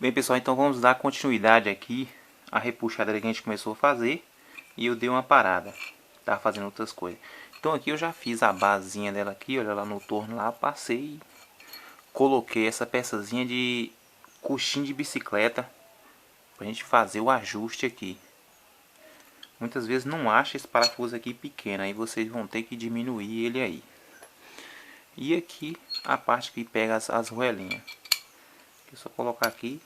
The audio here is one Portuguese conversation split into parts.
Bem pessoal, então vamos dar continuidade aqui à repuxadeira que a gente começou a fazer. E eu dei uma parada, tava fazendo outras coisas. Então aqui eu já fiz a basezinha dela aqui, olha lá no torno lá, passei e coloquei essa peçazinha de coxim de bicicleta pra gente fazer o ajuste aqui. Muitas vezes não acha esse parafuso aqui pequeno, aí vocês vão ter que diminuir ele aí. E aqui a parte que pega as roelinhas. É só colocar aqui,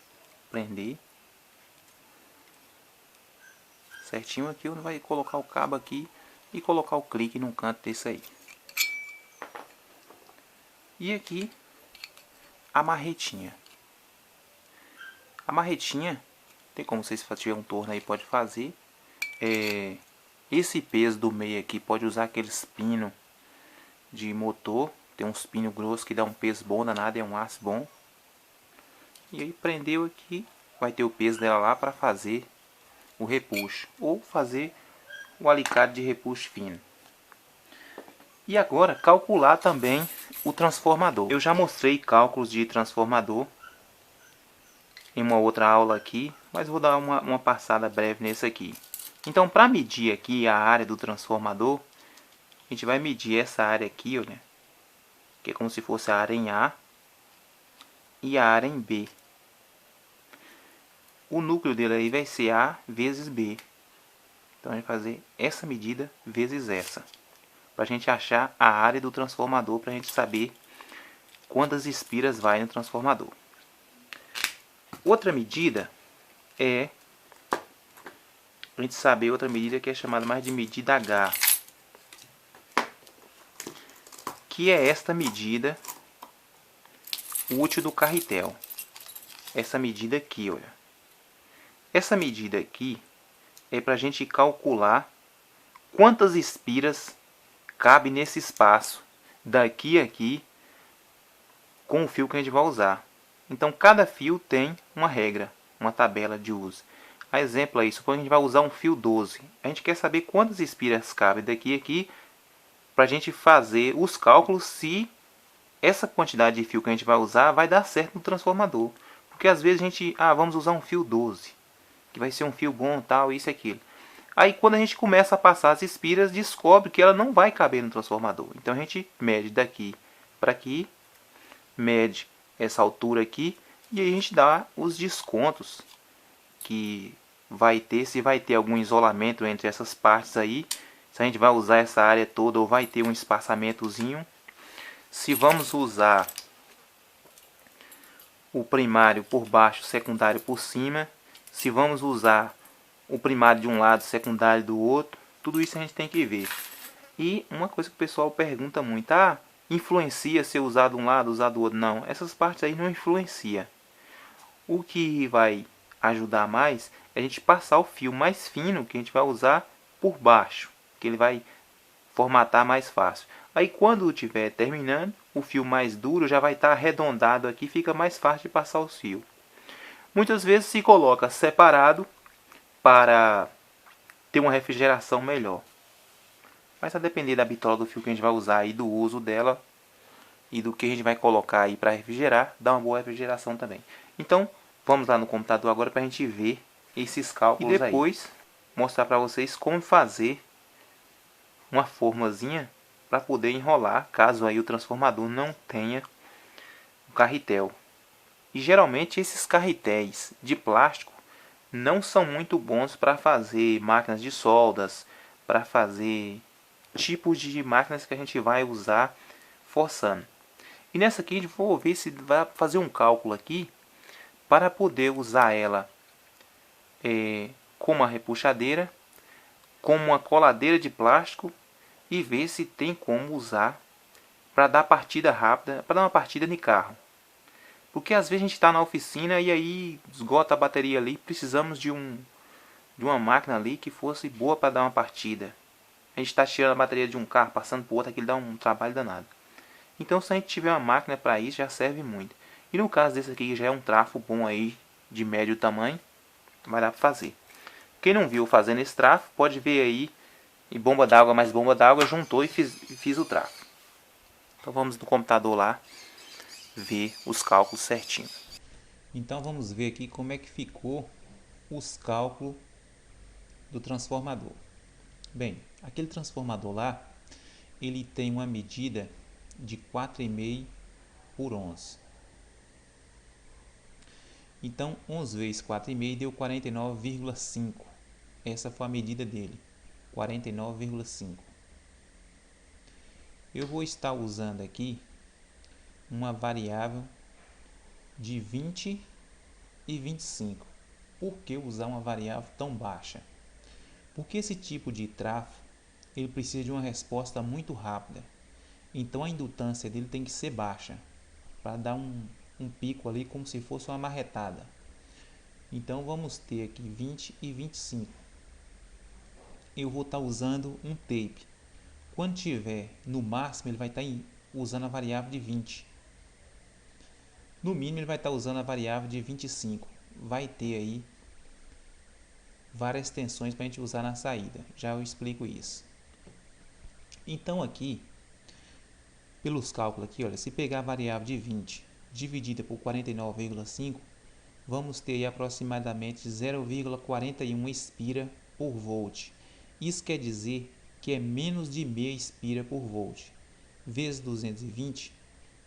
prender certinho aqui. Eu vai colocar o cabo aqui e colocar o clique num canto desse aí. E aqui a marretinha. A marretinha tem como vocês, se tiver um torno aí, pode fazer. Esse peso do meio aqui pode usar aqueles pinos de motor. Tem uns pinos grossos que dá um peso bom danado, é um aço bom. E aí prendeu aqui, vai ter o peso dela lá para fazer o repuxo ou fazer o alicate de repuxo fino. E agora calcular também o transformador. Eu já mostrei cálculos de transformador em uma outra aula aqui, mas vou dar uma passada breve nesse aqui. Então, para medir aqui a área do transformador, a gente vai medir essa área aqui, olha, que é como se fosse a área em A e a área em B. O núcleo dele aí vai ser A vezes B. Então, a gente vai fazer essa medida vezes essa, para a gente achar a área do transformador, para a gente saber quantas espiras vai no transformador. Outra medida é a gente saber outra medida que é chamada mais de medida H, que é esta medida útil do carretel. Essa medida aqui, olha. Essa medida aqui é para a gente calcular quantas espiras cabe nesse espaço daqui a aqui com o fio que a gente vai usar. Então cada fio tem uma regra, uma tabela de uso. A exemplo aí, suponho que a gente vai usar um fio 12. A gente quer saber quantas espiras cabem daqui a aqui para a gente fazer os cálculos se essa quantidade de fio que a gente vai usar vai dar certo no transformador. Porque às vezes a gente, vamos usar um fio 12, que vai ser um fio bom, tal, isso e aquilo. Aí quando a gente começa a passar as espiras, descobre que ela não vai caber no transformador. Então a gente mede daqui para aqui, mede essa altura aqui, e aí a gente dá os descontos que vai ter, se vai ter algum isolamento entre essas partes aí, se a gente vai usar essa área toda ou vai ter um espaçamentozinho. Se vamos usar o primário por baixo, o secundário por cima, se vamos usar o primário de um lado, o secundário do outro, tudo isso a gente tem que ver. E uma coisa que o pessoal pergunta muito, influencia se eu usar de um lado, usar do outro? Não, essas partes aí não influencia. O que vai ajudar mais é a gente passar o fio mais fino que a gente vai usar por baixo, que ele vai formatar mais fácil. Aí quando estiver terminando, o fio mais duro já vai estar arredondado aqui, fica mais fácil de passar os fios. Muitas vezes se coloca separado para ter uma refrigeração melhor. Mas a depender da bitola do fio que a gente vai usar e do uso dela e do que a gente vai colocar aí para refrigerar, dá uma boa refrigeração também. Então, vamos lá no computador agora para a gente ver esses cálculos aí. E depois mostrar para vocês como fazer uma formazinha para poder enrolar, caso aí o transformador não tenha o carretel. E geralmente esses carretéis de plástico não são muito bons para fazer máquinas de soldas, para fazer tipos de máquinas que a gente vai usar forçando. E nessa aqui a gente vou ver se vai fazer um cálculo aqui para poder usar ela como uma repuxadeira, como uma coladeira de plástico e ver se tem como usar para dar partida rápida, para dar uma partida de carro. Porque às vezes a gente está na oficina e aí esgota a bateria ali, precisamos de uma máquina ali que fosse boa para dar uma partida. A gente está tirando a bateria de um carro, passando por outro, aquilo dá um trabalho danado. Então se a gente tiver uma máquina para isso, já serve muito. E no caso desse aqui, que já é um trafo bom aí, de médio tamanho, vai dar para fazer. Quem não viu fazendo esse trafo, pode ver aí, e bomba d'água mais bomba d'água, juntou e fiz o trafo. Então vamos no computador lá, ver os cálculos certinho. Então vamos ver aqui como é que ficou os cálculos do transformador. Bem, aquele transformador lá, ele tem uma medida de 4,5 por 11. Então 11 vezes 4,5 deu 49,5. Essa foi a medida dele, 49,5. Eu vou estar usando aqui uma variável de 20 e 25. Por que usar uma variável tão baixa? Porque esse tipo de trafo ele precisa de uma resposta muito rápida. Então a indutância dele tem que ser baixa para dar um pico ali como se fosse uma marretada. Então vamos ter aqui 20 e 25. Eu vou estar usando um tape. Quando tiver no máximo, ele vai estar usando a variável de 20. No mínimo, ele vai estar usando a variável de 25. Vai ter aí várias tensões para a gente usar na saída. Já eu explico isso. Então aqui, pelos cálculos aqui, olha, se pegar a variável de 20 dividida por 49,5, vamos ter aí aproximadamente 0,41 espira por volt. Isso quer dizer que é menos de meia espira por volt. Vezes 220,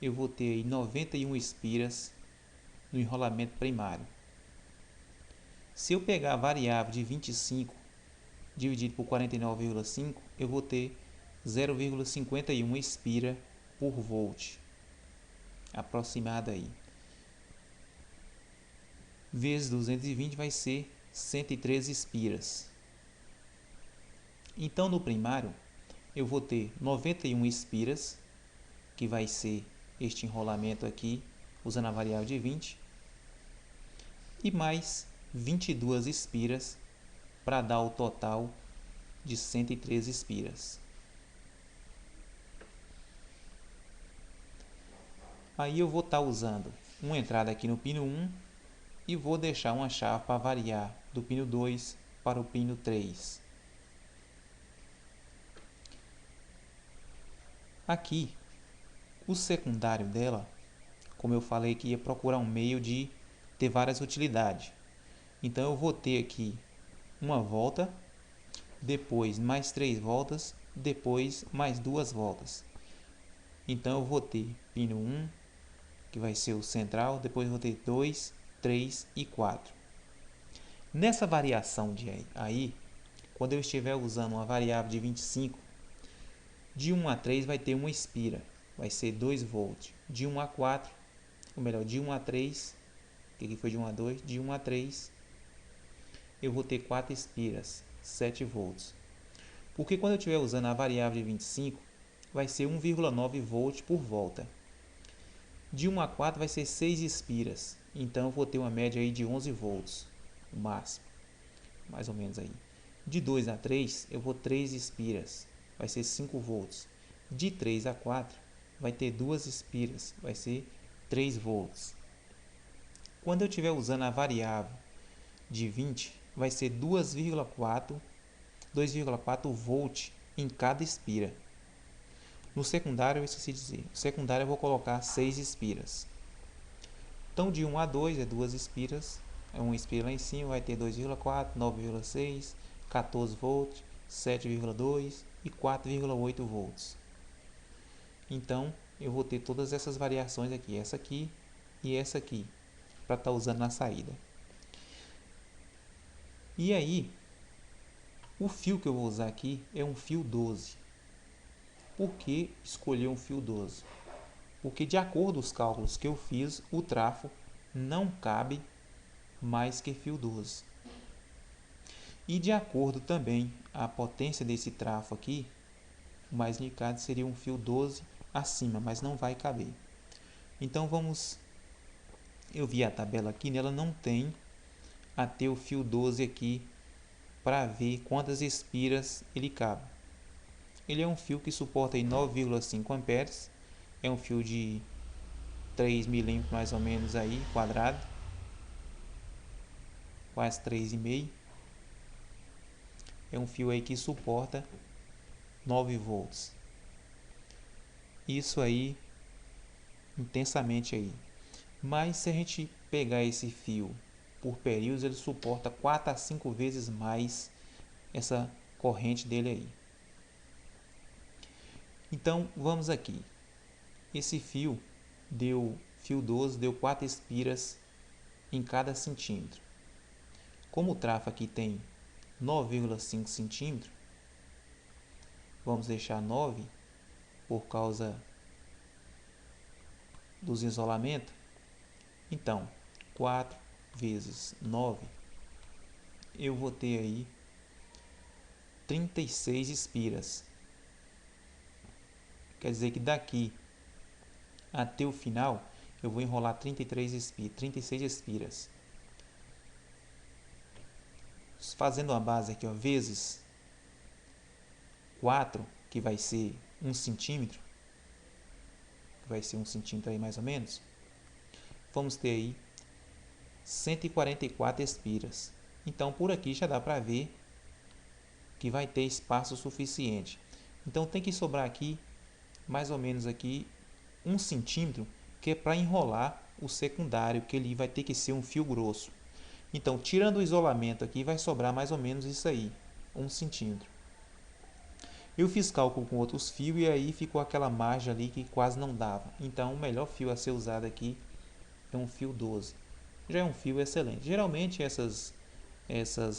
eu vou ter aí 91 espiras no enrolamento primário. Se eu pegar a variável de 25 dividido por 49,5, eu vou ter 0,51 espira por volt, aproximada aí. Vezes 220 vai ser 113 espiras. Então no primário eu vou ter 91 espiras, que vai ser este enrolamento aqui, usando a variável de 20, e mais 22 espiras para dar o total de 113 espiras. Aí eu vou estar usando uma entrada aqui no pino 1 e vou deixar uma chave para variar do pino 2 para o pino 3. Aqui, o secundário dela, como eu falei que ia procurar um meio de ter várias utilidades. Então eu vou ter aqui uma volta, depois mais 3 voltas, depois mais 2 voltas. Então eu vou ter pino 1, que vai ser o central, depois vou ter 2, 3 e 4. Nessa variação de aí, quando eu estiver usando uma variável de 25, de 1 a 3 vai ter uma espira, vai ser 2 volts. De 1 a 4, ou melhor, de 1 a 3, que aqui foi de 1 a 2, de 1 a 3, eu vou ter 4 espiras, 7 volts. Porque quando eu estiver usando a variável de 25, vai ser 1,9 volt por volta. De 1 a 4 vai ser 6 espiras, então eu vou ter uma média aí de 11 volts, o máximo, mais ou menos aí. De 2 a 3 eu vou 3 espiras, vai ser 5 volts. De 3 a 4 vai ter 2 espiras, vai ser 3 volts. Quando eu estiver usando a variável de 20, vai ser 2,4 volt em cada espira. No secundário, eu esqueci de dizer, no secundário eu vou colocar 6 espiras. Então de 1 a 2 é 2 espiras, é 1 espira lá em cima, vai ter 2,4, 9,6, 14 volts, 7,2 e 4,8 volts. Então eu vou ter todas essas variações aqui, essa aqui e essa aqui, para estar usando na saída. E aí, o fio que eu vou usar aqui é um fio 12. Por que escolher um fio 12? Porque de acordo com os cálculos que eu fiz, o trafo não cabe mais que fio 12. E de acordo também a potência desse trafo aqui, o mais indicado seria um fio 12 acima, mas não vai caber. Então eu vi a tabela aqui, nela não tem até o fio 12 aqui para ver quantas espiras ele cabe. Ele é um fio que suporta 9,5 amperes, é um fio de 3 milímetros mais ou menos aí, quadrado, quase 3,5. É um fio aí que suporta 9 volts. Isso aí, intensamente aí. Mas se a gente pegar esse fio por períodos, ele suporta 4 a 5 vezes mais essa corrente dele aí. Então vamos aqui. Esse fio fio 12 deu 4 espiras em cada centímetro. Como o trafo aqui tem 9,5 centímetros, vamos deixar 9 por causa dos isolamentos. Então 4 vezes 9, eu vou ter aí 36 espiras. Quer dizer que daqui até o final eu vou enrolar 36 espiras. Fazendo a base aqui, ó, vezes 4, que vai ser 1 centímetro, que vai ser 1 centímetro aí mais ou menos, vamos ter aí 144 espiras. Então por aqui já dá para ver que vai ter espaço suficiente. Então tem que sobrar aqui mais ou menos aqui 1 centímetro, que é para enrolar o secundário, que ele vai ter que ser um fio grosso. Então tirando o isolamento aqui, vai sobrar mais ou menos isso aí, 1 centímetro. Eu fiz cálculo com outros fios e aí ficou aquela margem ali que quase não dava. Então o melhor fio a ser usado aqui é um fio 12. Já é um fio excelente. Geralmente essas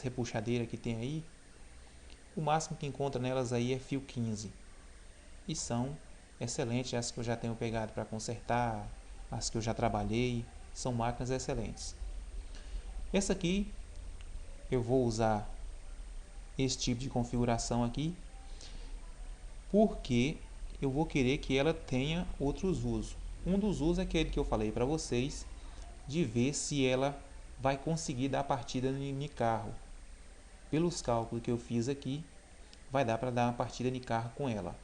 repuxadeiras que tem aí, o máximo que encontra nelas aí é fio 15. E são excelentes, as que eu já tenho pegado para consertar, as que eu já trabalhei, são máquinas excelentes. Essa aqui eu vou usar esse tipo de configuração aqui, porque eu vou querer que ela tenha outros usos. Um dos usos é aquele que eu falei para vocês, de ver se ela vai conseguir dar partida no carro. Pelos cálculos que eu fiz aqui, vai dar para dar uma partida de carro com ela.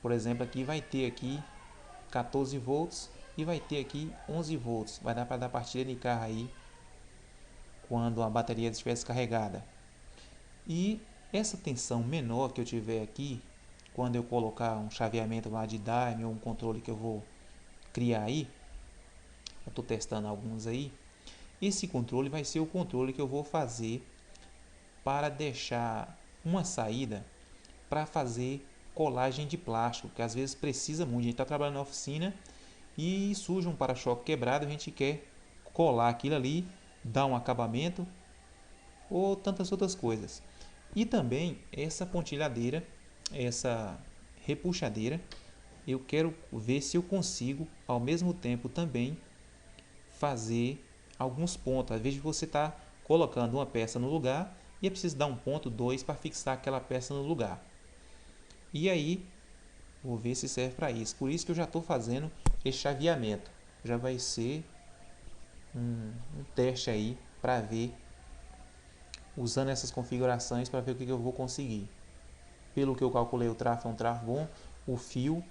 Por exemplo, aqui vai ter aqui 14 volts e vai ter aqui 11 volts. Vai dar para dar partida de carro aí quando a bateria estiver descarregada. E essa tensão menor que eu tiver aqui, quando eu colocar um chaveamento lá de Daime ou um controle que eu vou criar aí, eu estou testando alguns aí, esse controle vai ser o controle que eu vou fazer para deixar uma saída para fazer colagem de plástico, que às vezes precisa muito. A gente está trabalhando na oficina e surge um para-choque quebrado, a gente quer colar aquilo ali, dar um acabamento ou tantas outras coisas. E também essa pontilhadeira, essa repuxadeira, eu quero ver se eu consigo ao mesmo tempo também fazer alguns pontos. Às vezes você está colocando uma peça no lugar e é preciso dar um ponto, dois, para fixar aquela peça no lugar. E aí, vou ver se serve para isso. Por isso que eu já estou fazendo esse chaveamento. Já vai ser um teste aí para ver, usando essas configurações para ver o que eu vou conseguir. Pelo que eu calculei, o trafo é um trafo bom. O fio,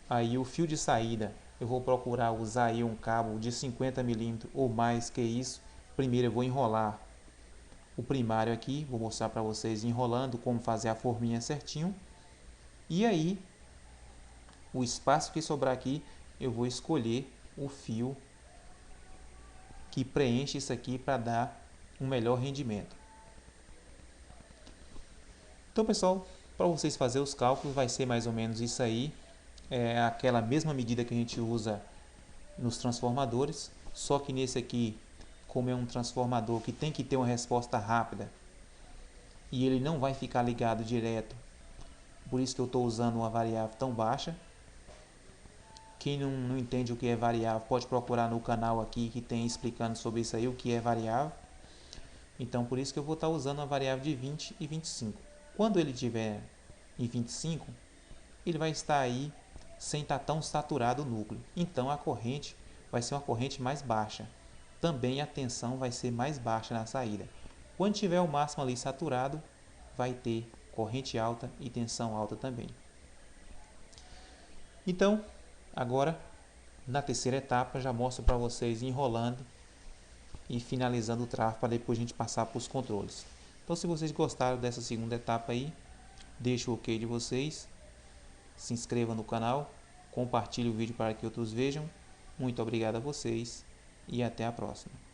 aí o fio de saída, eu vou procurar usar aí um cabo de 50 milímetros ou mais que isso. Primeiro eu vou enrolar o primário aqui, vou mostrar para vocês enrolando como fazer a forminha certinho. E aí, o espaço que sobrar aqui, eu vou escolher o fio que preenche isso aqui para dar um melhor rendimento. Então, pessoal, para vocês fazerem os cálculos, vai ser mais ou menos isso aí. É aquela mesma medida que a gente usa nos transformadores, só que nesse aqui, como é um transformador que tem que ter uma resposta rápida e ele não vai ficar ligado direto, por isso que eu estou usando uma variável tão baixa. Quem não entende o que é variável, pode procurar no canal aqui que tem explicando sobre isso aí, o que é variável. Então por isso que eu vou estar usando uma variável de 20 e 25. Quando ele estiver em 25, ele vai estar aí sem estar tão saturado o núcleo. Então a corrente vai ser uma corrente mais baixa. Também a tensão vai ser mais baixa na saída. Quando tiver o máximo ali saturado, vai ter corrente alta e tensão alta também. Então, agora, na terceira etapa, já mostro para vocês enrolando e finalizando o trafo para depois a gente passar para os controles. Então, se vocês gostaram dessa segunda etapa aí, deixe o ok de vocês, se inscreva no canal, compartilhe o vídeo para que outros vejam Muito obrigado a vocês e até a próxima.